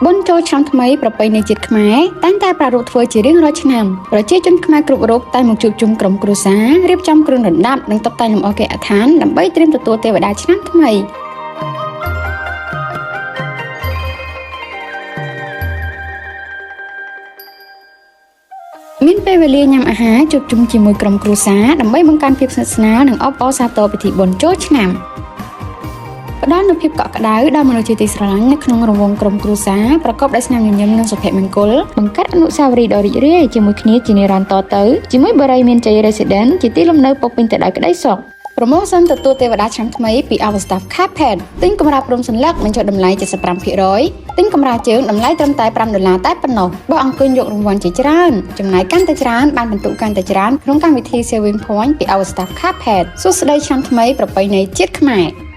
បុណ្យចូលឆ្នាំថ្មីប្រពៃណីជាតិខ្មែរតែងតែប្រារព្ធធ្វើជារៀងរាល់ឆ្នាំប្រជាជនខ្មែរគ្រប់រូបតែងមកជួបជុំក្រុមគ្រួសាររៀបចំគ្រឿងរណ្ដាប់និងតុបតែងលម្អគេហដ្ឋានដើម្បីត្រៀមទទួលទេវតាឆ្នាំថ្មីមានពេលវេលាញ៉ាំអាហារជួបជុំជាមួយក្រុមគ្រួសារដើម្បីបង្កើនភាពស្និទ្ធស្នាលនិងអបអរសាទរពិធីបុណ្យចូលឆ្នាំផ្ដល់នូវភាពកក់ក្ដៅដល់មនុស្សជាទីស្រឡាញ់នៅក្នុងរង្វង់ក្រុមគ្រួសារប្រកបដោយស្នាមញញឹមនិងសុភមង្គលបង្កើតអនុស្សាវរីយ៍ដ៏រីករាយជាមួយគ្នាជានិរន្តរ៍តទៅជាមួយបារីមានជ័យ Residence ជាទីលំនៅពុកពេញទៅដោយក្ដីសុខប្រូម៉ូសិនទទួលទេវតាឆ្នាំថ្មីពី Our Staff Carpet ទិញកម្រាលព្រំសន្លឹកបញ្ចុះតម្លៃ 75% ទិញកម្រាលជើងតម្លៃត្រឹមតែ$5តែប៉ុណ្ណោះបោះអង្គុយយករង្វាន់ជាច្រើនចំណាយកាន់តែច្រើនបានពិន្ទុកាន់តែច្រើនក្នុងកម្មវិធី Saving Point ពី Our Staff Carpet សួស្តីឆ្នាំថ្មីប្រពៃណីជាតិខ្មែរ